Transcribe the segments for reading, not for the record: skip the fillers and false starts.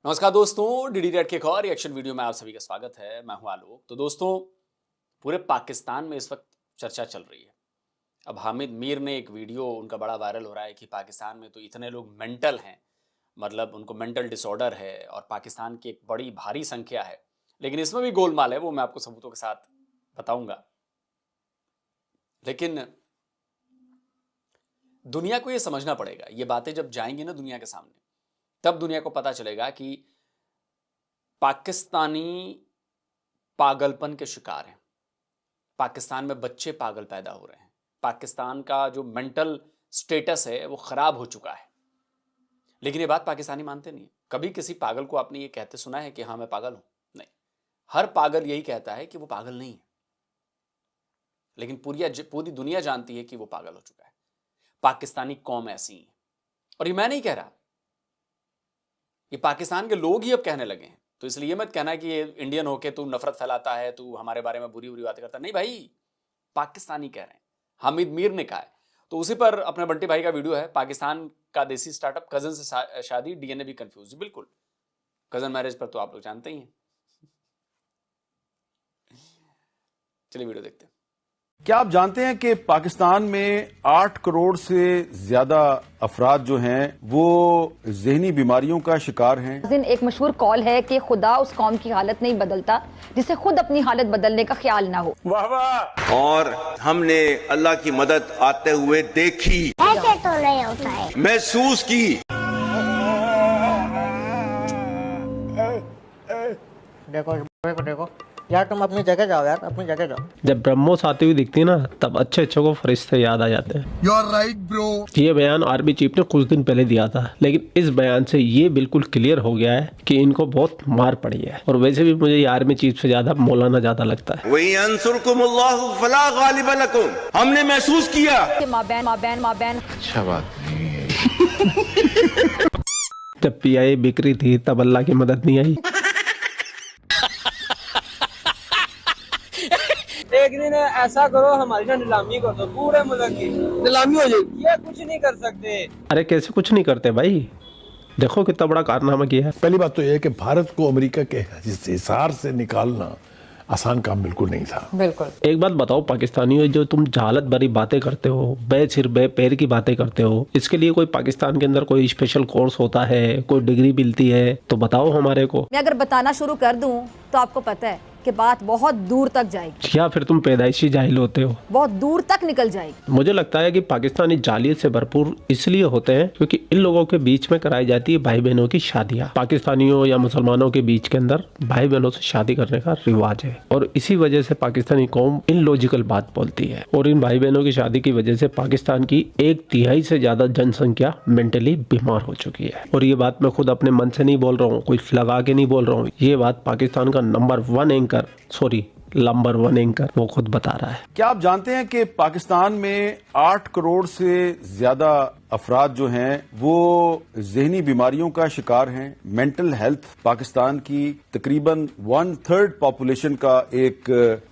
नमस्कार दोस्तों, DD red के एक और रिएक्शन वीडियो में आप सभी का स्वागत है। मैं हूं आलोक। तो दोस्तों, पूरे पाकिस्तान में इस वक्त चर्चा चल रही है। अब हामिद मीर ने एक वीडियो उनका बड़ा वायरल हो रहा है कि पाकिस्तान में तो इतने लोग मेंटल हैं, मतलब उनको मेंटल डिसऑर्डर है और पाकिस्तान की एक बड़ी भारी संख्या है। लेकिन इसमें भी गोलमाल है, वो मैं आपको सबूतों के साथ बताऊंगा। लेकिन दुनिया को ये समझना पड़ेगा, ये बातें जब जाएंगी ना दुनिया के सामने, तब दुनिया को पता चलेगा कि पाकिस्तानी पागलपन के शिकार हैं। पाकिस्तान में बच्चे पागल पैदा हो रहे हैं। पाकिस्तान का जो मेंटल स्टेटस है वो खराब हो चुका है। लेकिन ये बात पाकिस्तानी मानते नहीं है। कभी किसी पागल को आपने ये कहते सुना है कि हाँ मैं पागल हूं? नहीं। हर पागल यही कहता है कि वो पागल नहीं है। लेकिन पूरी दुनिया जानती है कि वो पागल हो चुका है। पाकिस्तानी कौम ऐसी है। और ये मैं नहीं कह रहा, ये पाकिस्तान के लोग ही अब कहने लगे हैं। तो इसलिए ये मत कहना कि ये इंडियन होके तू नफरत फैलाता है, तू हमारे बारे में बुरी बुरी बातें करता है। नहीं भाई, पाकिस्तानी कह रहे हैं, हामिद मीर ने कहा है। तो उसी पर अपने बंटी भाई का वीडियो है। पाकिस्तान का देसी स्टार्टअप, कजन से शादी, डीएनए भी कंफ्यूज। बिल्कुल, कजन मैरिज पर तो आप लोग जानते ही हैं। चलिए वीडियो देखते हैं। क्या आप जानते हैं कि पाकिस्तान में 8 करोड़ से ज्यादा अफराद जो हैं वो ज़हनी बीमारियों का शिकार हैं। उस दिन एक मशहूर कॉल है कि खुदा उस कौम की हालत नहीं बदलता जिसे खुद अपनी हालत बदलने का ख्याल ना हो। वाह वाह। और हमने अल्लाह की मदद आते हुए देखी, ऐसे तो नहीं होता है, महसूस की। देखो देखो देखो यार, तुम अपनी जगह जाओ यार, अपनी जगह जाओ। जब ब्रह्मोस आती हुई दिखती है ना, तब अच्छे अच्छे को फरिश्ते याद आ जाते हैं। You are right bro. ये बयान आर्मी चीफ ने कुछ दिन पहले दिया था, लेकिन इस बयान से ये बिल्कुल क्लियर हो गया है कि इनको बहुत मार पड़ी है। और वैसे भी मुझे ये आर्मी चीफ से ज्यादा मौलाना ज्यादा लगता है। वही अंसुरकुमुल्लाहु फला गालिब लकुम, हमने महसूस किया। माबैन अच्छा बात नहीं है। जब PIA बिक्री थी तब अल्लाह की मदद नहीं आई। एक दिन ऐसा करो, हमारी ना नीलामी कर दो, पूरे मुल्क की नीलामी हो जाएगी। ये कुछ नहीं कर सकते। अरे कैसे कुछ नहीं करते भाई, देखो कितना बड़ा कारनामा किया है। पहली बात तो यह है कि भारत को अमेरिका के हिसार से निकालना आसान काम बिल्कुल नहीं था। बिल्कुल। एक बात बताओ पाकिस्तानियों, जो तुम जहालत भरी बातें करते हो, बे सिर बे पैर की बातें करते हो, इसके लिए कोई पाकिस्तान के अंदर कोई स्पेशल कोर्स होता है, कोई डिग्री मिलती है तो बताओ हमारे को। मैं अगर बताना शुरू कर दूं तो आपको पता है कि बात बहुत दूर तक जाएगी। या फिर तुम पैदाइशी जाहिल होते हो, बहुत दूर तक निकल जाएगी। मुझे लगता है कि पाकिस्तानी जालियत से भरपूर इसलिए होते हैं क्योंकि इन लोगों के बीच में कराई जाती है भाई बहनों की शादियां। पाकिस्तानियों या मुसलमानों के बीच के अंदर भाई बहनों से शादी करने का रिवाज है और इसी वजह से पाकिस्तानी कौम इनलॉजिकल बात बोलती है। और इन भाई बहनों की शादी की वजह से पाकिस्तान की 1/3 से ज्यादा जनसंख्या मेंटली बीमार हो चुकी है। और ये बात मैं खुद अपने मन से नहीं बोल रहा हूँ, कोई लगा के नहीं बोल रहा हूँ। ये बात पाकिस्तान का नंबर 1 एंकर वो खुद बता रहा है। क्या आप जानते हैं कि पाकिस्तान में 8 करोड़ से ज्यादा अफराद जो हैं वो ज़हनी बीमारियों का शिकार हैं। मेंटल हेल्थ पाकिस्तान की तकरीबन 1/3 पॉपुलेशन का एक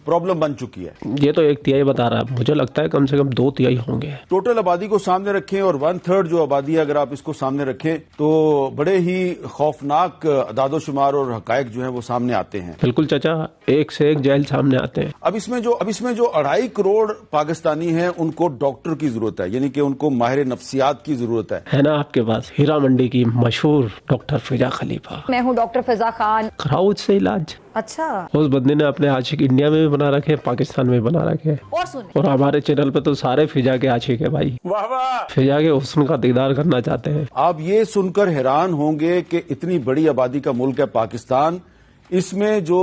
प्रॉब्लम बन चुकी है। ये तो 1/3 बता रहा है, मुझे लगता है कम से कम 2/3 होंगे। टोटल आबादी को सामने रखें और 1/3 जो आबादी है, अगर आप इसको सामने रखें तो बड़े ही खौफनाक अदादोशुमार और हकायक जो है वो सामने आते हैं। बिल्कुल चाचा, एक से एक जेल सामने आते हैं। अब इसमें जो 2.5 करोड़ पाकिस्तानी हैं उनको डॉक्टर की जरूरत है, यानी कि उनको माहिर नफ्सियात की जरूरत है ना आपके पास हीरा मंडी की मशहूर डॉक्टर फिजा खलीफा। मैं हूँ डॉक्टर फिजा खान। कराओ उससे इलाज। अच्छा। उस बंदे ने अपने आशिक इंडिया में भी बना रखे, पाकिस्तान में बना रखे। और सुने, और हमारे चैनल पे तो सारे फिजा के आशिक है भाई। वाह वाह। फिजा के हुस्न का दीदार करना चाहते हैं। आप ये सुनकर हैरान होंगे कि इतनी बड़ी आबादी का मुल्क है पाकिस्तान, इसमें जो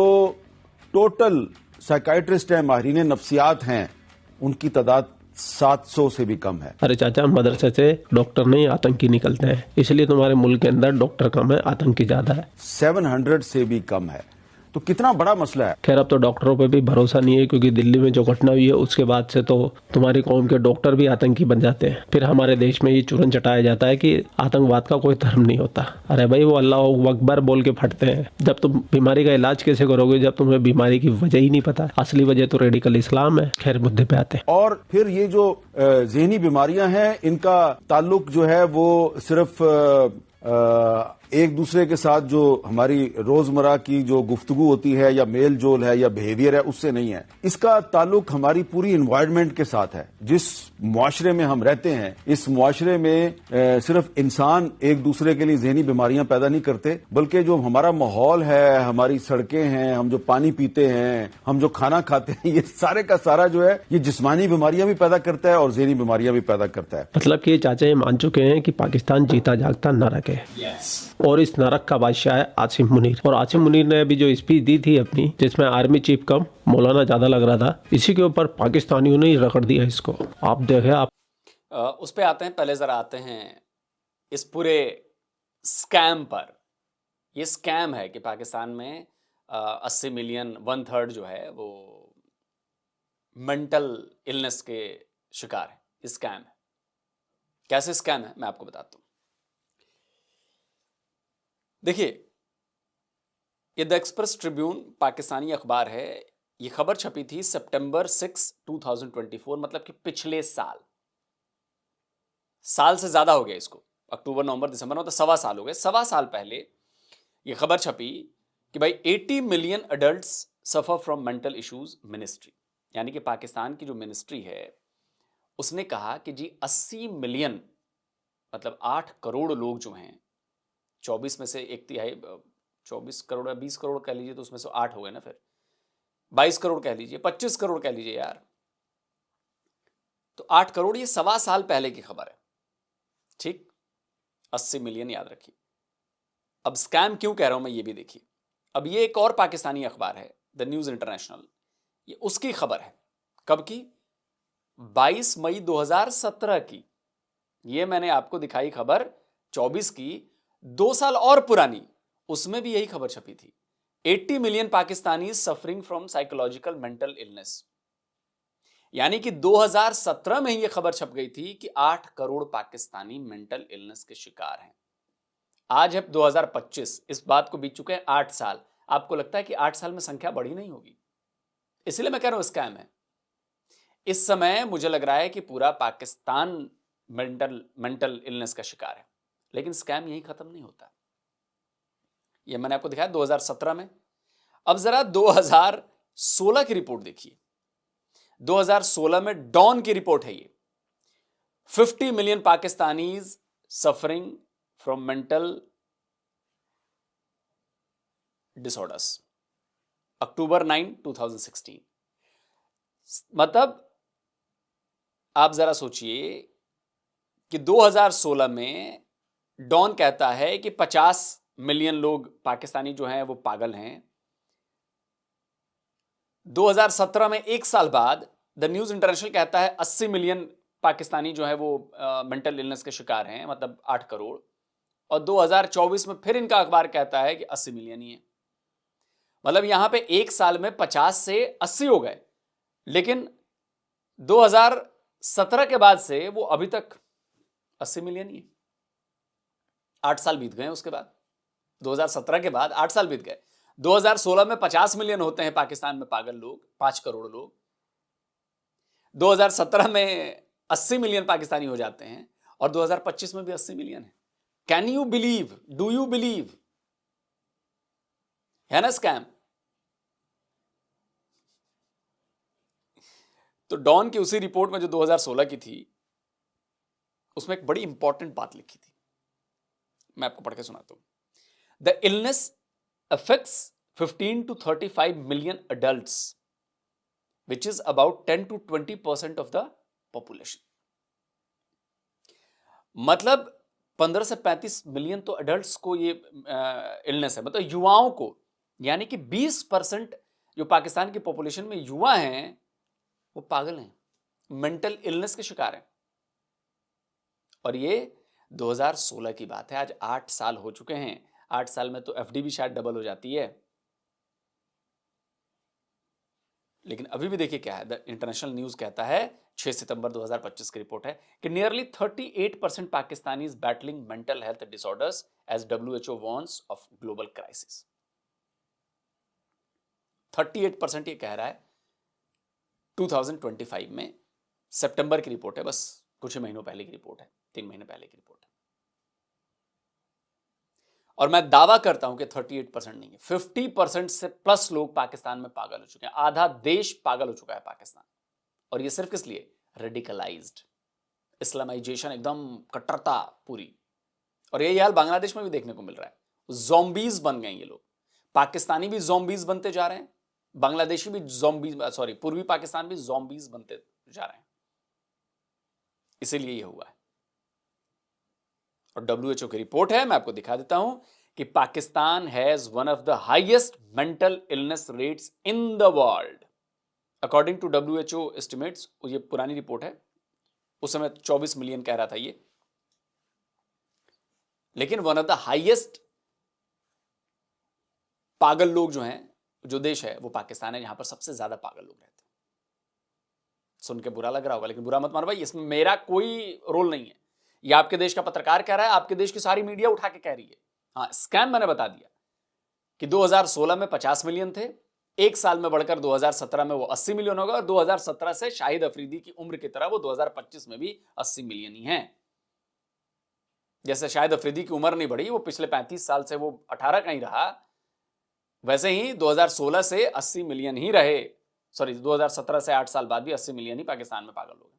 टोटल साइकाइट्रिस्ट हैं, माहिरीन नफ्सियात हैं, उनकी तादाद 700 से भी कम है। अरे चाचा, मदरसे से डॉक्टर नहीं आतंकी निकलते हैं, इसलिए तुम्हारे मुल्क के अंदर डॉक्टर कम है, आतंकी ज्यादा है। 700 से भी कम है। तो कितना बड़ा मसला है। खैर अब तो डॉक्टरों पे भी भरोसा नहीं है, क्योंकि दिल्ली में जो घटना हुई है उसके बाद से तो तुम्हारी कौम के डॉक्टर भी आतंकी बन जाते हैं। फिर हमारे देश में ये चूरन चटाया जाता है कि आतंकवाद का कोई धर्म नहीं होता। अरे भाई, वो अल्लाह अकबर बोल के फटते हैं। जब तुम बीमारी का इलाज कैसे करोगे जब तुम्हें बीमारी की वजह ही नहीं पता? असली वजह तो रेडिकल इस्लाम है। खैर मुद्दे पे आते हैं। और फिर ये जो ज़हनी बीमारियां हैं, इनका ताल्लुक जो है वो सिर्फ एक दूसरे के साथ जो हमारी रोजमर्रा की जो गुफ्तगू होती है या मेल जोल है या बिहेवियर है उससे नहीं है। इसका ताल्लुक हमारी पूरी एनवायरनमेंट के साथ है। जिस मुआशरे में हम रहते हैं, इस मुआशरे में सिर्फ इंसान एक दूसरे के लिए जहनी बीमारियां पैदा नहीं करते, बल्कि जो हमारा माहौल है, हमारी सड़कें हैं, हम जो पानी पीते हैं, हम जो खाना खाते हैं, ये सारे का सारा जो है ये जिस्मानी बीमारियां भी पैदा करता है और जहनी बीमारियां भी पैदा करता है। मतलब कि ये चाचा ये मान चुके हैं कि पाकिस्तान जीता जागता नरक है। और इस नरक का बादशाह है आसिम मुनीर। और आसिम मुनीर ने अभी जो स्पीच दी थी अपनी, जिसमें आर्मी चीफ कम मौलाना ज्यादा लग रहा था, इसी के ऊपर पाकिस्तानियों ने रगड़ दिया इसको। आप देखें आप उस पे आते हैं। पहले जरा आते हैं इस पूरे स्कैम पर। ये स्कैम है कि पाकिस्तान में 80 मिलियन 1/3 जो है वो मेंटल इलनेस के शिकार है। ये स्कैम है। कैसे स्कैम है मैं आपको बताता हूं। देखिए, ये द एक्सप्रेस ट्रिब्यून पाकिस्तानी अखबार है। ये खबर छपी थी सितंबर 6, 2024, मतलब कि पिछले साल से ज्यादा हो गया इसको। अक्टूबर, नवंबर, दिसंबर, मतलब 1.25 साल हो गए। 1.25 साल पहले ये खबर छपी कि भाई 80 million adults suffer from mental issues ministry, यानी कि पाकिस्तान की जो मिनिस्ट्री है उसने कहा कि जी 80 मिलियन मतलब 8 करोड़ लोग जो हैं, 24 में से 1/3 24 करोड़ या 20 करोड़ कह लीजिए तो उसमें से 8 हो गए ना, फिर 22 करोड़ कह लीजिए, 25 करोड़ कह लीजिए यार, तो 8 करोड़। ये 1.25 साल पहले की खबर है, ठीक। 80 मिलियन याद रखिए। अब स्कैम क्यों कह रहा हूं मैं ये भी देखिए। अब ये एक और पाकिस्तानी अखबार है द न्यूज इंटरनेशनल, ये उसकी खबर है। कब की? 22 मई 2017 की। ये मैंने आपको दिखाई खबर 24 की, 2 साल और पुरानी, उसमें भी यही खबर छपी थी। 80 million Pakistani suffering from psychological mental illness, यानी कि 2017 में ही यह खबर छप गई थी कि 8 करोड़ पाकिस्तानी मेंटल इलनेस के शिकार हैं। आज है 2025, इस बात को बीत चुके हैं 8 साल। आपको लगता है कि 8 साल में संख्या बढ़ी नहीं होगी? इसलिए मैं कह रहा हूं स्कैम है। इस समय मुझे लग रहा है कि पूरा पाकिस्तान मेंटल इलनेस का शिकार है, लेकिन स्कैम यही खत्म नहीं होता। यह मैंने आपको दिखाया 2017 में। अब जरा 2016 की रिपोर्ट देखिए। 2016 में डॉन की रिपोर्ट है ये। 50 million Pakistanis suffering from mental disorders, October 9, 2016। मतलब आप जरा सोचिए कि 2016 में डॉन कहता है कि 50 मिलियन लोग पाकिस्तानी जो हैं वो पागल हैं। 2017 में, एक साल बाद, द न्यूज इंटरनेशनल कहता है 80 मिलियन पाकिस्तानी जो है वो मेंटल इलनेस के शिकार हैं, मतलब 8 करोड़। और 2024 में फिर इनका अखबार कहता है कि 80 मिलियन ही है। मतलब यहां पे एक साल में 50 से 80 हो गए, लेकिन 2017 के बाद से वो अभी तक 80 मिलियन ही है। 8 साल बीत गए उसके बाद। 2017 के बाद 8 साल बीत गए। 2016 में 50 मिलियन होते हैं पाकिस्तान में पागल लोग, 5 करोड़ लोग। 2017 में 80 मिलियन पाकिस्तानी हो जाते हैं और 2025 में भी 80 मिलियन है। Can you believe? Do you believe? है ना स्कैम? तो डॉन की उसी रिपोर्ट में जो 2016 की थी, उसमें एक बड़ी इंपॉर्टेंट बात लिखी थी, मैं आपको पढ़ के सुनाता हूं। The illness affects 15 to 35 million adults, which is about 10 to 20% of the population। मतलब 15 से 35 मिलियन तो अडल्ट्स को ये इलनेस है, मतलब युवाओं को, यानी कि 20% जो पाकिस्तान की पॉपुलेशन में युवा हैं वो पागल हैं, मेंटल इलनेस के शिकार हैं। और ये 2016 की बात है। आज 8 साल हो चुके हैं। 8 साल में तो एफडी भी शायद डबल हो जाती है। लेकिन अभी भी देखिए क्या है। द इंटरनेशनल न्यूज कहता है, 6 सितंबर 2025 की रिपोर्ट है कि nearly 38% Pakistani is battling mental health disorders as WHO warns of global crisis. 38% ये कह रहा है 2025 में। सितंबर की रिपोर्ट है, बस कुछ ही महीनों पहले की रिपोर्ट है, 3 महीने पहले की रिपोर्ट है। और मैं दावा करता हूं कि 38% नहीं है, 50% से प्लस लोग पाकिस्तान में पागल हो चुके हैं। आधा देश पागल हो चुका है पाकिस्तान। और ये सिर्फ इसलिए रेडिकलाइज्ड, इस्लामाइजेशन, एकदम कट्टरता पूरी। और यही हाल बांग्लादेश में भी देखने को मिल रहा है। ज़ॉम्बीज बन गए ये लोग। पाकिस्तानी भी ज़ॉम्बीज बनते जा रहे हैं, बांग्लादेशी भी ज़ॉम्बीज, सॉरी पूर्वी पाकिस्तान भी ज़ॉम्बीज बनते जा रहे हैं। इसीलिए ये हुआ है। और WHO की रिपोर्ट है, मैं आपको दिखा देता हूं कि Pakistan has one of the highest mental illness rates in the world according to WHO estimates. ये पुरानी रिपोर्ट है, उस समय 24 मिलियन कह रहा था ये, लेकिन वन ऑफ द हाईएस्ट पागल लोग जो हैं, जो देश है वो पाकिस्तान है, जहां पर सबसे ज्यादा पागल लोग रहते हैं। सुन के बुरा लग रहा होगा, लेकिन बुरा मत मानो भाई, इसमें मेरा कोई रोल नहीं है। ये आपके देश का पत्रकार कह रहा है, आपके देश की सारी मीडिया उठा के कह रही है। हाँ, स्कैम मैंने बता दिया कि 2016 में 50 मिलियन थे, एक साल में बढ़कर 2017 में वो 80 मिलियन होगा, और 2017 से शाहिद अफरीदी की उम्र की तरह वो 2025 में भी 80 मिलियन ही है। जैसे शाहिद अफरीदी की उम्र नहीं बढ़ी, वो पिछले 35 साल से वो 18 का ही रहा, वैसे ही 2016 से 80 मिलियन ही रहे। सॉरी, 2017 से 8 साल बाद भी 80 मिलियन ही पाकिस्तान में पागल लोग हैं।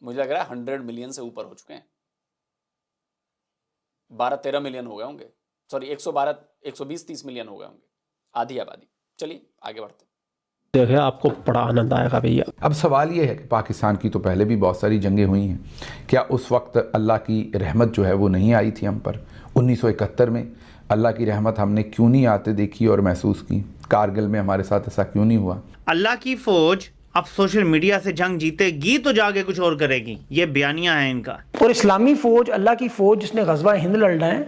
मुझे लग रहा है 100 मिलियन से ऊपर हो चुके हैं, 12-13 मिलियन हो गए होंगे, सॉरी 120-130 मिलियन हो गए होंगे, आधी आबादी। चलिए आगे बढ़ते हैं। देखिए, आपको बड़ा आनंद आएगा भैया। अब सवाल ये है कि पाकिस्तान की तो पहले भी बहुत सारी जंगें हुई हैं, क्या उस वक्त अल्लाह की रहमत जो है वो नहीं आई थी हम पर? 1971 में अल्लाह की रहमत हमने क्यों नहीं आते देखी और महसूस की? कारगिल में हमारे साथ ऐसा क्यों नहीं हुआ? अल्लाह की फौज अब सोशल मीडिया से जंग जीतेगी तो जाके कुछ और करेगी, ये बयानिया है इनका। और इस्लामी फौज, अल्लाह की फौज जिसने गज़वा हिंद लड़ना है,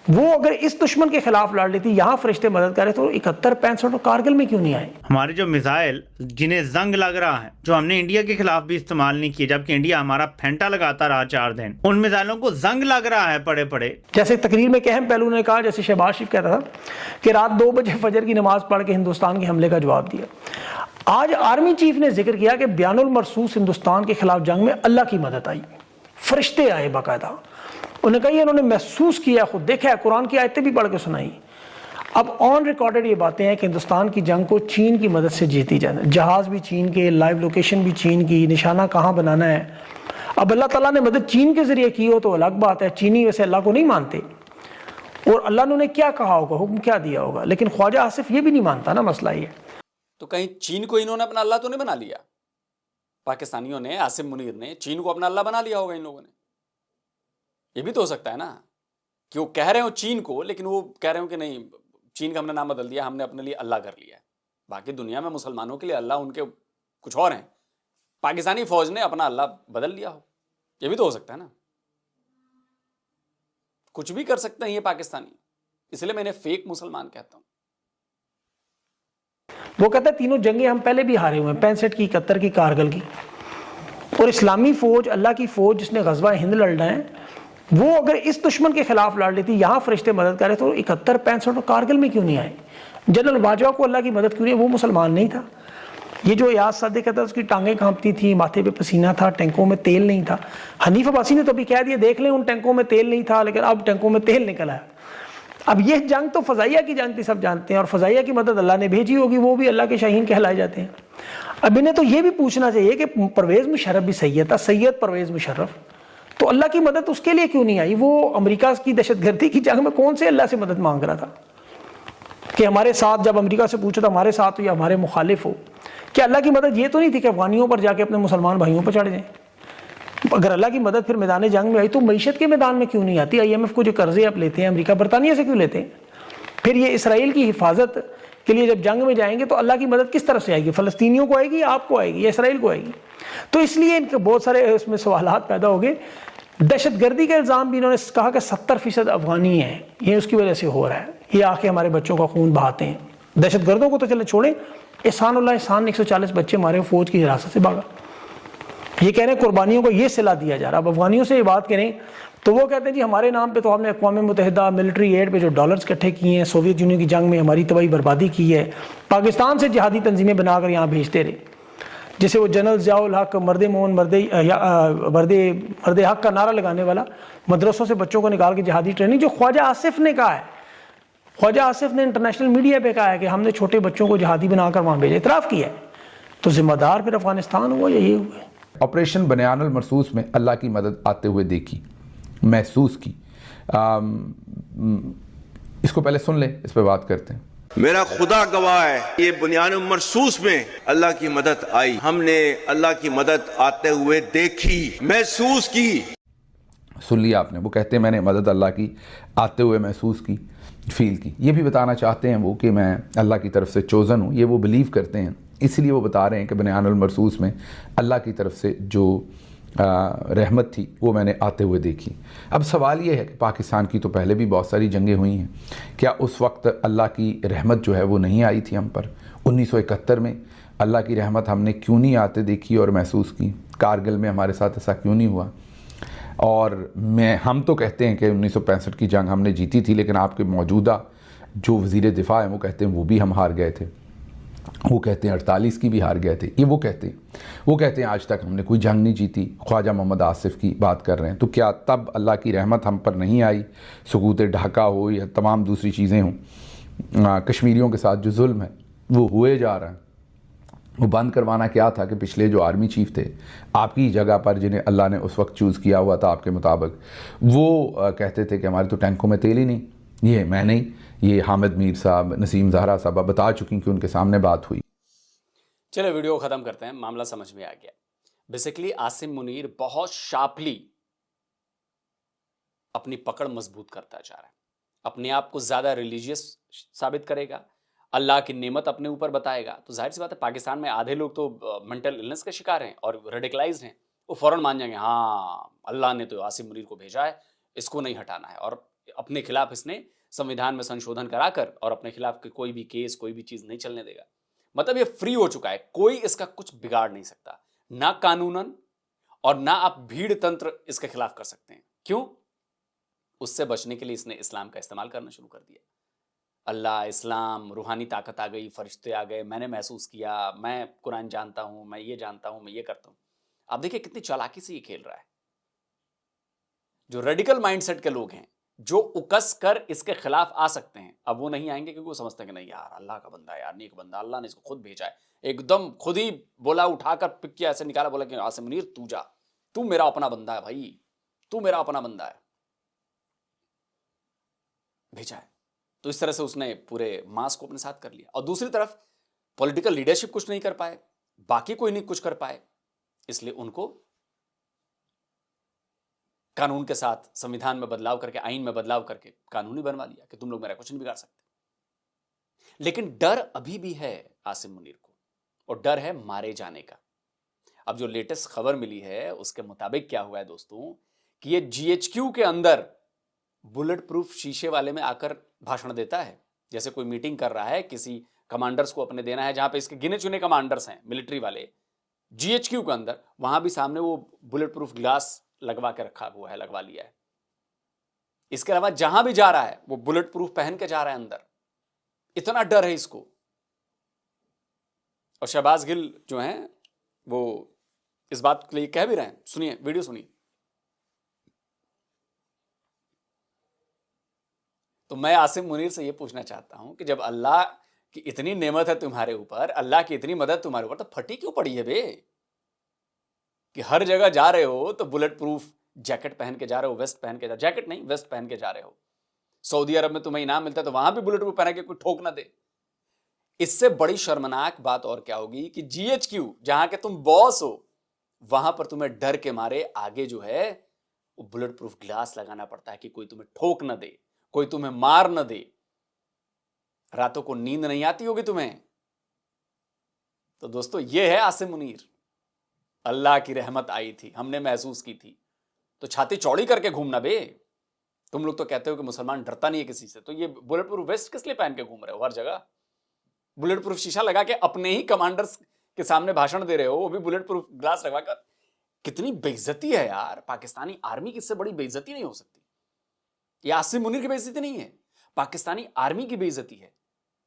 वो अगर इस दुश्मन के खिलाफ लड़ लेती, यहाँ फरिश्ते मदद करे, तो 71-65 तो कारगिल में क्यों नहीं आए? हमारे जो मिसाइल जिन्हें जंग लग रहा है, जो हमने इंडिया के खिलाफ भी इस्तेमाल नहीं किए, जबकि इंडिया हमारा फेंटा लगाता रहा 4 दिन, उन मिसाइलों को जंग लग रहा है पड़े पड़े। जैसे तकरीर में एक अहम पहलू ने कहा, जैसे शहबाज शरीफ कहता था कि रात 2 बजे फजर की नमाज पढ़ के हिंदुस्तान के हमले का जवाब दिया। आज आर्मी चीफ ने जिक्र किया कि बयानुल मरसूस हिंदुस्तान के खिलाफ जंग में अल्लाह की मदद आई, फरिश्ते आए बाकायदा। उन्होंने कहा इन्होंने महसूस किया, खुद देखा है, कुरान की आयतें भी पढ़ के सुनाई। अब ऑन रिकॉर्डेड ये बातें हैं कि हिंदुस्तान की जंग को चीन की मदद से जीती जाना, जहाज भी चीन के, लाइव लोकेशन भी चीन की, निशाना कहाँ बनाना है। अब अल्लाह ताला ने मदद चीन के जरिए की हो तो अलग बात है, चीनी वैसे अल्लाह को नहीं मानते, और अल्लाह ने उन्हें क्या कहा होगा, हुक्म क्या दिया होगा, लेकिन ख्वाजा आसिफ ये भी नहीं मानता ना, मसला ये। तो कहीं चीन को इन्होंने अपना अल्लाह तो नहीं बना लिया? पाकिस्तानियों ने, आसिफ मुनीर ने चीन को अपना अल्लाह बना लिया होगा इन लोगों ने। ये भी तो हो सकता है ना कि वो कह रहे हो चीन को, लेकिन वो कह रहे हो कि नहीं, चीन का हमने नाम बदल दिया, हमने अपने लिए अल्लाह कर लिया है। बाकी दुनिया में मुसलमानों के लिए अल्लाह उनके कुछ और हैं, पाकिस्तानी फौज ने अपना अल्लाह बदल लिया हो, ये भी तो हो सकता है ना। कुछ भी कर सकते हैं ये पाकिस्तानी, इसलिए मैं इन्हें फेक मुसलमान कहता हूं। वो कहता है तीनों जंगें हम पहले भी हारे हुए हैं, 65 की, 71 की, कारगिल की। और इस्लामी फौज, अल्लाह की फौज जिसने गज़वा हिंद लड़ना है, वो अगर इस दुश्मन के खिलाफ लड़ लेती, यहाँ फरिश्ते मदद करे, तो 71-65 तो कारगिल में क्यों नहीं आए? जनरल बाजवा को अल्लाह की मदद क्यों नहीं? वो मुसलमान नहीं था। ये जो याद सादे कहता है उसकी टांगें कांपती थी, माथे पे पसीना था, टैंकों में तेल नहीं था। हनीफ अब्बासी ने तो अभी कह दिया, देख लें उन टैंकों में तेल नहीं था, लेकिन अब टैंकों में तेल निकला है। अब ये जंग तो फ़ज़ाइया की जंग थी, सब जानते हैं, और फ़ज़ाइया की मदद अल्लाह ने भेजी होगी, वो भी अल्लाह के शाहीन कहलाए जाते हैं। अब इन्हें तो ये भी पूछना चाहिए कि परवेज़ मुशर्रफ भी सैयद था, सैयद परवेज़ मुशर्रफ, तो अल्लाह की मदद उसके लिए क्यों नहीं आई? वो अमेरिका की दहशतगर्दी की जंग में कौन से अल्लाह से मदद मांग रहा था कि हमारे साथ, जब अमेरिका से पूछा था हमारे साथ हो या हमारे मुखालिफ हो? क्या अल्लाह की मदद ये तो नहीं थी कि अफगानियों पर जाके अपने मुसलमान भाइयों पर चढ़ जाएं? अगर अल्लाह की मदद फिर मैदान जंग में आई तो मईशत के मैदान में क्यों नहीं आती? IMF को जो कर्जे आप लेते हैं, अमेरिका बरतानिया से क्यों लेते हैं? फिर ये इसराइल की हिफाजत के लिए जब जंग में जाएंगे तो अल्लाह की मदद किस तरफ से आएगी? फ़लस्तीनियों को आएगी, आपको आएगी, या इसराइल को आएगी? तो इसलिए इनके बहुत सारे इसमें सवालात पैदा हो गए। दहशतगर्दी का इल्ज़ाम भी इन्होंने कहा कि 70% अफगानी है, ये उसकी वजह से हो रहा है, ये आके हमारे बच्चों का खून बहाते हैं। दहशतगर्दों को तो चले छोड़ें, एहसानुल्लाह एहसान 140 बच्चे हमारे फौज की हिरासत से भागा। ये कह रहे हैं कुर्बानियों को ये सिला दिया जा रहा। अब अफगानियों से ये बात करें तो वो कहते हैं जी हमारे नाम पे तो हमने अक़वाम मुत्तहिदा मिलिट्री एड पे जो डॉलर्स इकट्ठे किए हैं, सोवियत यूनियन की जंग में हमारी तबाही बर्बादी की है, पाकिस्तान से जिहादी तंजीमें बनाकर यहाँ भेजते रहे। जैसे वो जनरल ज़ियाउल हक मर्द मोहन मर्द हक का नारा लगाने वाला मदरसों से बच्चों को निकाल के जिहादी ट्रेनिंग, जो ख्वाजा आसिफ ने कहा है, ख्वाजा आसिफ ने इंटरनेशनल मीडिया पे कहा है कि हमने छोटे बच्चों को जिहादी बनाकर वहाँ भेजा, इतराफ़ किया है, तो जिम्मेदार फिर अफगानिस्तान हुआ या ये हुआ। ऑपरेशन बनियानुल मरसूस में अल्लाह की मदद आते हुए देखी, महसूस की। इसको पहले सुन ले, इस पर बात करते हैं। मेरा खुदा गवाह है, ये बुनियानुल मरसूस में अल्लाह की मदद आई, हमने अल्लाह की मदद आते हुए देखी, महसूस की। सुन लिया आपने, वो कहते हैं मैंने मदद अल्लाह की आते हुए महसूस की, फील की। ये भी बताना चाहते हैं वो कि मैं अल्लाह की तरफ से चोज़न हूँ, ये वो बिलीव करते हैं, इसलिए वो बता रहे हैं कि बनियानुल मरसूस में अल्लाह की तरफ से जो रहमत थी वो मैंने आते हुए देखी। अब सवाल ये है कि पाकिस्तान की तो पहले भी बहुत सारी जंगें हुई हैं, क्या उस वक्त अल्लाह की रहमत जो है वो नहीं आई थी हम पर? 1971 में अल्लाह की रहमत हमने क्यों नहीं आते देखी और महसूस की? कारगिल में हमारे साथ ऐसा क्यों नहीं हुआ? और हम तो कहते हैं कि 1965 की जंग हमने जीती थी, लेकिन आपके मौजूदा जो वज़ीर दिफा हैं वो कहते हैं वो भी हम हार गए थे, वो कहते हैं 48 की भी हार गए थे। ये वो कहते हैं आज तक हमने कोई जंग नहीं जीती। ख्वाजा मोहम्मद आसिफ की बात कर रहे हैं, तो क्या तब अल्लाह की रहमत हम पर नहीं आई? सुकूत ढाका हो या तमाम दूसरी चीज़ें हों, कश्मीरियों के साथ जो जुल्म है वो हुए जा रहा है, वो बंद करवाना क्या था कि पिछले जो आर्मी चीफ थे आपकी जगह पर, जिन्हें अल्लाह ने उस वक्त चूज़ किया हुआ था आपके मुताबिक, वो कहते थे कि हमारे तो टैंकों में तेल ही नहीं। ये मैं नहीं, ये हामिद मीर साहब, नसीम ज़हरा साहब बता चुकी कि उनके सामने बात हुई। चलो वीडियो को ख़त्म करते हैं, मामला समझ में आ गया। बेसिकली आसिम मुनीर बहुत शार्पली अपनी पकड़ मजबूत करता जा रहा है, अपने आप को ज़्यादा रिलीजियस साबित करेगा, अल्लाह की नेमत अपने ऊपर बताएगा। तो जाहिर सी बात है पाकिस्तान में आधे लोग तो मेंटल इलनेस के शिकार हैं और रेडिकलाइज्ड हैं, वो फ़ौरन मान जाएंगे हाँ अल्लाह ने तो आसिम मुनीर को भेजा है, इसको नहीं हटाना है, और अपने खिलाफ इसने संविधान में संशोधन कराकर और अपने खिलाफ कोई भी केस, कोई भी चीज़ नहीं चलने देगा। मतलब ये फ्री हो चुका है, कोई इसका कुछ बिगाड़ नहीं सकता, ना कानूनन और ना आप भीड़ तंत्र इसके खिलाफ कर सकते हैं। क्यों? उससे बचने के लिए इसने इस्लाम का इस्तेमाल करना शुरू कर दिया। अल्लाह, इस्लाम, रूहानी ताकत आ गई, फरिश्ते आ गए, मैंने महसूस किया, मैं कुरान जानता हूं, मैं ये जानता हूं, मैं ये करता हूं। आप देखिए कितनी चालाकी से ये खेल रहा है। जो रेडिकल माइंडसेट के लोग हैं, जो उकस कर इसके खिलाफ आ सकते हैं, अब वो नहीं आएंगे क्योंकि वो समझते हैं कि नहीं यार अल्लाह का बंदा है, यार नेक बंदा, अल्लाह ने इसको खुद भेजा है, एकदम खुद ही बोला, उठाकर पिक किया, ऐसे निकाला, बोला कि आसिम मुनीर तू जा, तू मेरा अपना बंदा है भाई, तू मेरा अपना बंदा है, भेजा है। तो इस तरह से उसने पूरे मास को अपने साथ कर लिया। और दूसरी तरफ पॉलिटिकल लीडरशिप कुछ नहीं कर पाए, बाकी कोई नहीं कुछ कर पाए, इसलिए उनको कानून के साथ संविधान में बदलाव करके, आईन में बदलाव करके कानूनी बनवा लिया कि तुम लोग मेरा कुछ नहीं बिगाड़ सकते। लेकिन डर अभी भी है आसिम मुनीर को, और डर है मारे जाने का। अब जो लेटेस्ट खबर मिली है उसके मुताबिक क्या हुआ है दोस्तों, कि ये GHQ के अंदर बुलेट प्रूफ शीशे वाले में आकर भाषण देता है। जैसे कोई मीटिंग कर रहा है, किसी कमांडर्स को अपने देना है, जहां पे इसके गिने चुने कमांडर्स हैं मिलिट्री वाले, GHQ के अंदर, वहां भी सामने वो बुलेट प्रूफ ग्लास लगवा के रखा हुआ है, लगवा लिया है। इसके अलावा जहां भी जा रहा है वो बुलेट प्रूफ पहन के जा रहा है अंदर, इतना डर है इसको। और शहबाज गिल जो हैं वो इस बात के लिए कह भी रहे हैं, सुनिए, वीडियो सुनिए। तो मैं आसिम मुनीर से ये पूछना चाहता हूं कि जब अल्लाह की इतनी नेमत है तुम्हारे ऊपर, अल्लाह की इतनी मदद तुम्हारे ऊपर, तो फटी क्यों पड़ी है बे? कि हर जगह जा रहे हो तो बुलेट प्रूफ जैकेट पहन के जा रहे हो, वेस्ट पहन के, जैकेट नहीं वेस्ट पहन के जा रहे हो। सऊदी अरब में तुम्हें इनाम मिलता है तो वहां भी बुलेट प्रूफ पहन के कोई ठोक ना दे। इससे बड़ी शर्मनाक बात और क्या होगी कि GHQ जहां के तुम बॉस हो, वहां पर तुम्हें डर के मारे आगे जो है वो बुलेट प्रूफ ग्लास लगाना पड़ता है कि कोई तुम्हें ठोक ना दे, कोई तुम्हें मार न दे। रातों को नींद नहीं आती होगी तुम्हें। तो दोस्तों ये है आसिम मुनीर। अल्लाह की रहमत आई थी, हमने महसूस की थी, तो छाती चौड़ी करके घूमना बे। तुम लोग तो कहते हो कि मुसलमान डरता नहीं है किसी से, तो ये बुलेट प्रूफ वेस्ट किस लिए पहन के घूम रहे हो हर जगह? बुलेट प्रूफ शीशा लगा के अपने ही कमांडर्स के सामने भाषण दे रहे हो, वो भी बुलेट प्रूफ ग्लास लगवाकर। कितनी बेइज्जती है यार। पाकिस्तानी आर्मी की इससे बड़ी बेइज्जती नहीं हो सकती। ये आसिम मुनीर की बेइज्जती नहीं है, पाकिस्तानी आर्मी की बेइज्जती है।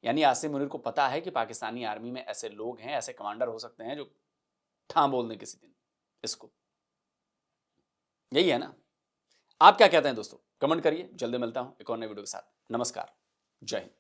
यानी आसिम मुनीर को पता है कि पाकिस्तानी आर्मी में ऐसे लोग हैं, ऐसे कमांडर हो सकते हैं जो ठां बोल दें किसी दिन इसको। यही है ना। आप क्या कहते हैं दोस्तों, कमेंट करिए। जल्दी मिलता हूं एक और नए वीडियो के साथ। नमस्कार, जय हिंद।